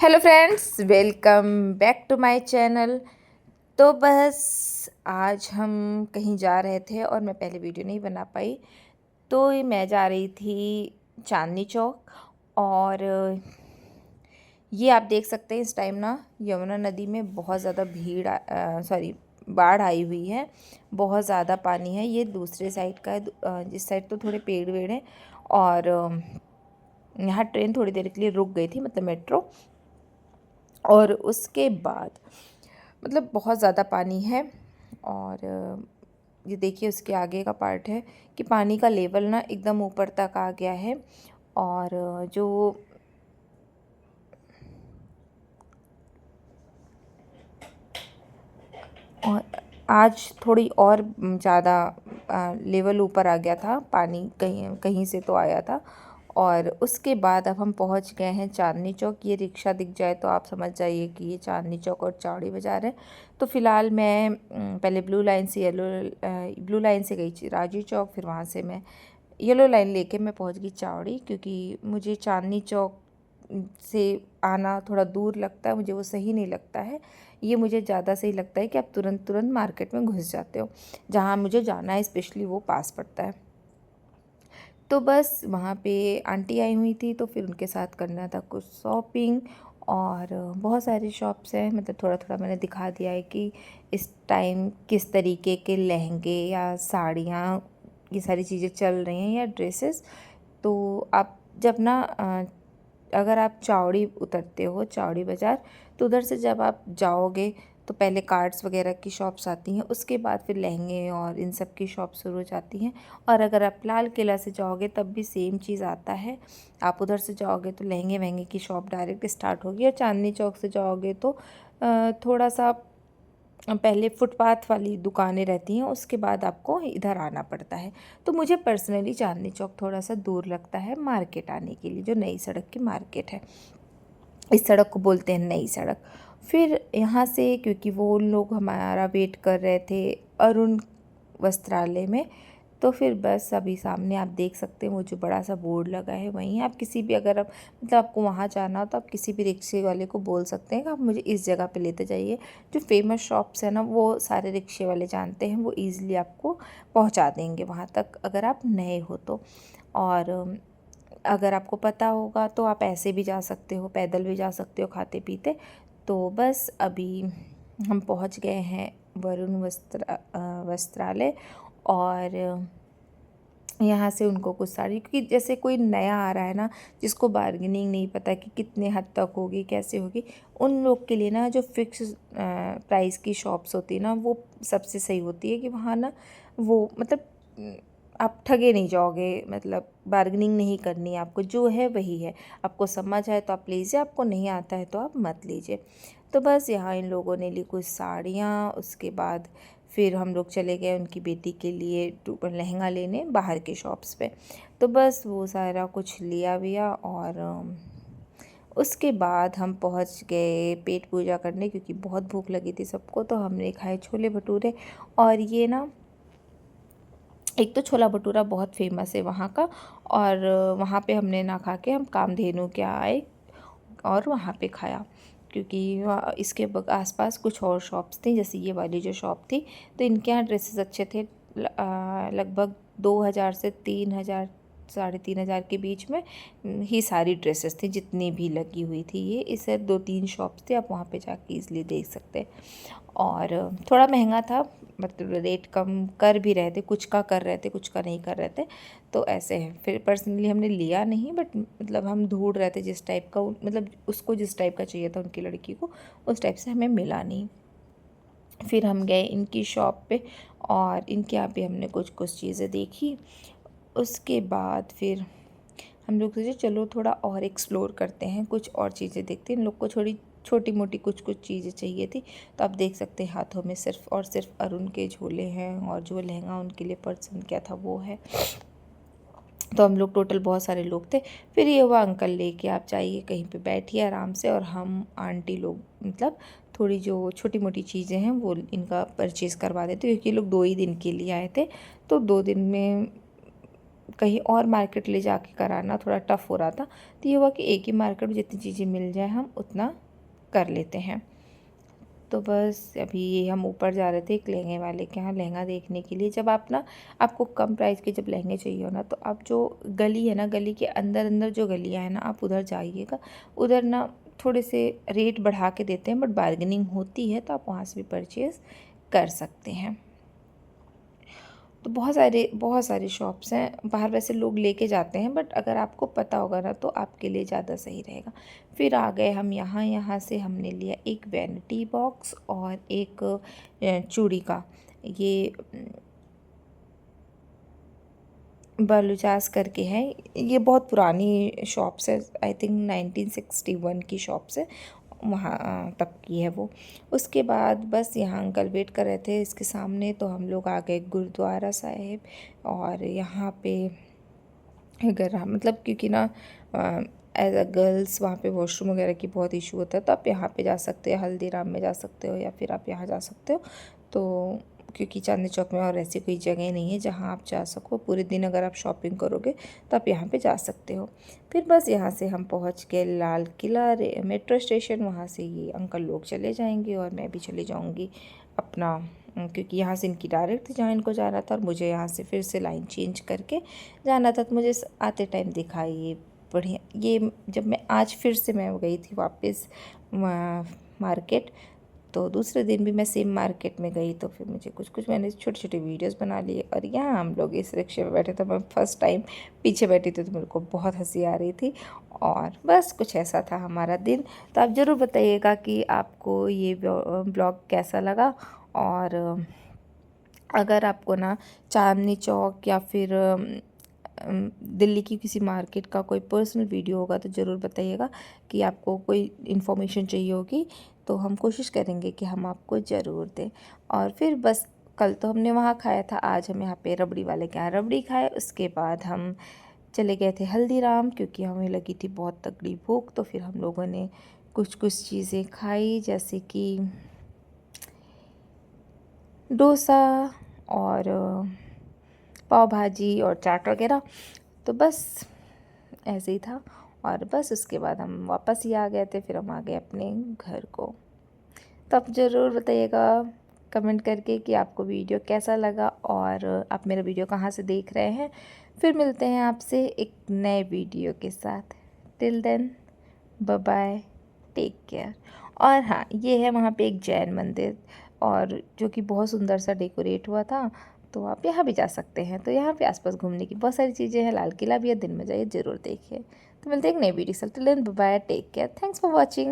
Hello friends, welcome back to my channel. तो बस आज हम कहीं जा रहे थे और मैं पहले वीडियो नहीं बना पाई। तो ये मैं जा रही थी चांदनी चौक। और ये आप देख सकते हैं इस टाइम ना यमुना नदी में बहुत ज़्यादा सॉरी बाढ़ आई हुई है। बहुत ज़्यादा पानी है। ये दूसरे साइड का है। इस साइड तो थोड़े पेड़ वेड़ हैं। और यहाँ ट्रेन थोड़ी देर के लिए रुक गई थी, मतलब मेट्रो। और उसके बाद मतलब बहुत ज़्यादा पानी है। और ये देखिए उसके आगे का पार्ट है कि पानी का लेवल ना एकदम ऊपर तक आ गया है। और जो और आज थोड़ी और ज़्यादा लेवल ऊपर आ गया था, पानी कहीं कहीं से तो आया था। और उसके बाद अब हम पहुंच गए हैं चांदनी चौक। ये रिक्शा दिख जाए तो आप समझ जाइए कि ये चांदनी चौक और चौड़ी बाज़ार है। तो फ़िलहाल मैं पहले ब्लू लाइन से गई थी राजू चौक, फिर वहाँ से मैं येलो लाइन लेके मैं पहुँच गई चावड़ी, क्योंकि मुझे चांदनी चौक से आना थोड़ा दूर लगता है। मुझे वो सही नहीं लगता है। ये मुझे ज़्यादा सही लगता है कि आप तुरंत तुरंत मार्केट में घुस जाते हो, जहाँ मुझे जाना है स्पेशली वो पास पड़ता है। तो बस वहाँ पे आंटी आई हुई थी, तो फिर उनके साथ करना था कुछ शॉपिंग। और बहुत सारी शॉप्स हैं, मतलब थोड़ा थोड़ा मैंने दिखा दिया है कि इस टाइम किस तरीके के लहंगे या साड़ियाँ ये सारी चीज़ें चल रही हैं या ड्रेसेस। तो आप जब ना अगर आप चावड़ी उतरते हो चावड़ी बाज़ार, तो उधर से जब आप जाओगे तो पहले कार्ड्स वगैरह की शॉप्स आती हैं, उसके बाद फिर लहंगे और इन सब की शॉप शुरू हो जाती हैं। और अगर आप लाल किला से जाओगे तब भी सेम चीज़ आता है। आप उधर से जाओगे तो लहंगे वहंगे की शॉप डायरेक्ट स्टार्ट होगी। और चांदनी चौक से जाओगे तो थोड़ा सा पहले फुटपाथ वाली दुकानें रहती हैं, उसके बाद आपको इधर आना पड़ता है। तो मुझे पर्सनली चांदनी चौक थोड़ा सा दूर लगता है मार्केट आने के लिए, जो नई सड़क की मार्केट है। इस सड़क को बोलते हैं नई सड़क। फिर यहाँ से क्योंकि वो लोग हमारा वेट कर रहे थे अरुण वस्त्रालय में, तो फिर बस अभी सामने आप देख सकते हैं वो जो बड़ा सा बोर्ड लगा है वहीं आप किसी भी, अगर आप मतलब आपको वहाँ जाना हो तो आप किसी भी रिक्शे वाले को बोल सकते हैं कि आप मुझे इस जगह पे लेते जाइए। जो फेमस शॉप्स है ना वो सारे रिक्शे वाले जानते हैं, वो ईज़िली आपको पहुँचा देंगे वहाँ तक अगर आप नए हो तो। और अगर आपको पता होगा तो आप ऐसे भी जा सकते हो, पैदल भी जा सकते हो खाते पीते। तो बस अभी हम पहुंच गए हैं वस्त्रालय। और यहाँ से उनको कुछ साड़ी, क्योंकि जैसे कोई नया आ रहा है ना, जिसको बार्गेनिंग नहीं पता कि कितने हद तक होगी कैसे होगी, उन लोग के लिए ना जो फिक्स प्राइस की शॉप्स होती है ना वो सबसे सही होती है। कि वहाँ ना वो मतलब आप ठगे नहीं जाओगे, मतलब बार्गेनिंग नहीं करनी है आपको, जो है वही है। आपको समझ आए तो आप लीजिए, आपको नहीं आता है तो आप मत लीजिए। तो बस यहाँ इन लोगों ने ली कुछ साड़ियाँ। उसके बाद फिर हम लोग चले गए उनकी बेटी के लिए लहंगा लेने बाहर के शॉप्स पे। तो बस वो सारा कुछ लिया विया। और उसके बाद हम पहुंच गए पेट पूजा करने, क्योंकि बहुत भूख लगी थी सबको। तो हमने खाए छोले भटूरे। और ये ना एक तो छोला भटूरा बहुत फेमस है वहाँ का। और वहाँ पे हमने ना खा के हम कामधेनु के आए और वहाँ पे खाया, क्योंकि इसके आसपास कुछ और शॉप्स थी, जैसे ये वाली जो शॉप थी। तो इनके यहाँ ड्रेसेस अच्छे थे। लगभग 2,000 से 3,000, 3,500 के बीच में ही सारी ड्रेसेस थी जितनी भी लगी हुई थी। ये इसे 2-3 शॉप्स थे, आप वहाँ पे जाके इजली देख सकते हैं। और थोड़ा महंगा था, मतलब रेट कम कर भी रहे थे, कुछ का कर रहे थे कुछ का नहीं कर रहे थे। तो ऐसे है। फिर पर्सनली हमने लिया नहीं, बट मतलब हम ढूंढ रहे थे जिस टाइप का मतलब उसको जिस टाइप का चाहिए था उनकी लड़की को, उस टाइप से हमें मिला नहीं। फिर हम गए इनकी शॉप पे और इनके यहाँ पे हमने कुछ कुछ चीज़ें देखी। उसके बाद फिर हम लोग सोचे चलो थोड़ा और एक्सप्लोर करते हैं, कुछ और चीज़ें देखते हैं। इन लोग को थोड़ी छोटी मोटी कुछ कुछ चीज़ें चाहिए थी। तो आप देख सकते हैं हाथों में सिर्फ और सिर्फ अरुण के झोले हैं, और जो लहंगा उनके लिए पसंद किया था वो है। तो हम लोग टोटल बहुत सारे लोग थे। फिर ये हुआ अंकल लेके आप जाइए कहीं पे बैठिए आराम से, और हम आंटी लोग मतलब थोड़ी जो छोटी मोटी चीज़ें हैं वो इनका परचेज़ करवा देते, क्योंकि ये लोग 2 ही दिन के लिए आए थे। तो 2 दिन में कहीं और मार्केट ले जाके कराना थोड़ा टफ़ हो रहा था। तो ये हुआ कि एक ही मार्केट में जितनी चीज़ें मिल जाए हम उतना कर लेते हैं। तो बस अभी ये हम ऊपर जा रहे थे एक लहंगे वाले के यहाँ लहंगा देखने के लिए। जब आप ना आपको कम प्राइस के जब लहंगे चाहिए हो ना, तो आप जो गली है ना, गली के अंदर अंदर जो गलियाँ हैं ना, आप उधर जाइएगा। उधर ना थोड़े से रेट बढ़ा के देते हैं, बट बार्गेनिंग होती है, तो आप वहाँ से भी परचेज़ कर सकते हैं। तो बहुत सारे शॉप्स हैं बाहर, वैसे लोग लेके जाते हैं, बट अगर आपको पता होगा ना तो आपके लिए ज़्यादा सही रहेगा। फिर आ गए हम यहाँ से हमने लिया एक वैनिटी बॉक्स और एक चूड़ी का, ये बलूचास करके है। ये बहुत पुरानी शॉप्स है, आई थिंक 1961 की शॉप्स है, वहाँ तक की है वो। उसके बाद बस यहाँ अंकल वेट कर रहे थे इसके सामने, तो हम लोग आ गए गुरुद्वारा साहिब। और यहाँ पे अगर हम मतलब, क्योंकि ना एज अ गर्ल्स वहाँ पे वॉशरूम वगैरह की बहुत इशू होता है, तो आप यहाँ पे जा सकते हो, हल्दीराम में जा सकते हो, या फिर आप यहाँ जा सकते हो। तो क्योंकि चांदनी चौक में और ऐसी कोई जगह नहीं है जहाँ आप जा सको, पूरे दिन अगर आप शॉपिंग करोगे तो आप यहाँ पे जा सकते हो। फिर बस यहाँ से हम पहुँच गए लाल किला मेट्रो स्टेशन। वहाँ से ये अंकल लोग चले जाएंगे और मैं भी चली जाऊँगी अपना, क्योंकि यहाँ से इनकी डायरेक्ट जहाँ इनको जाना था, और मुझे यहाँ से फिर से लाइन चेंज करके जाना था। तो मुझे आते टाइम दिखा ये बढ़िया, ये जब मैं आज फिर से मैं गई थी वापस मार्केट, तो दूसरे दिन भी मैं सेम मार्केट में गई, तो फिर मुझे कुछ मैंने छोटे छोटे वीडियोस बना लिए। और यहाँ हम लोग इस रिक्शे में बैठे थे, मैं फर्स्ट टाइम पीछे बैठी थी, तो मेरे को बहुत हंसी आ रही थी। और बस कुछ ऐसा था हमारा दिन। तो आप ज़रूर बताइएगा कि आपको ये ब्लॉग कैसा लगा। और अगर आपको ना चांदनी चौक या फिर दिल्ली की किसी मार्केट का कोई पर्सनल वीडियो होगा तो ज़रूर बताइएगा, कि आपको कोई इन्फॉर्मेशन चाहिए होगी, तो हम कोशिश करेंगे कि हम आपको ज़रूर दें। और फिर बस कल तो हमने वहाँ खाया था, आज हम यहाँ पे रबड़ी वाले के यहाँ रबड़ी खाए। उसके बाद हम चले गए थे हल्दीराम, क्योंकि हमें लगी थी बहुत तगड़ी भूख। तो फिर हम लोगों ने कुछ चीज़ें खाई, जैसे कि डोसा और पाव भाजी और चाट वगैरह। तो बस ऐसे ही था। और बस उसके बाद हम वापस ही आ गए थे, फिर हम आ गए अपने घर को। तो आप ज़रूर बताइएगा कमेंट करके कि आपको वीडियो कैसा लगा, और आप मेरा वीडियो कहाँ से देख रहे हैं। फिर मिलते हैं आपसे एक नए वीडियो के साथ। Till then, bye bye, take care. और हाँ, ये है वहाँ पे एक जैन मंदिर, और जो कि बहुत सुंदर सा डेकोरेट हुआ था, तो आप यहाँ भी जा सकते हैं। तो यहाँ पे आसपास घूमने की बहुत सारी चीज़ें हैं, लाल किला भी है, दिन में जाइए ज़रूर देखिए। तो मिलते हैं एक नई वीडियो से। Till then, bye bye, take care, thanks for watching.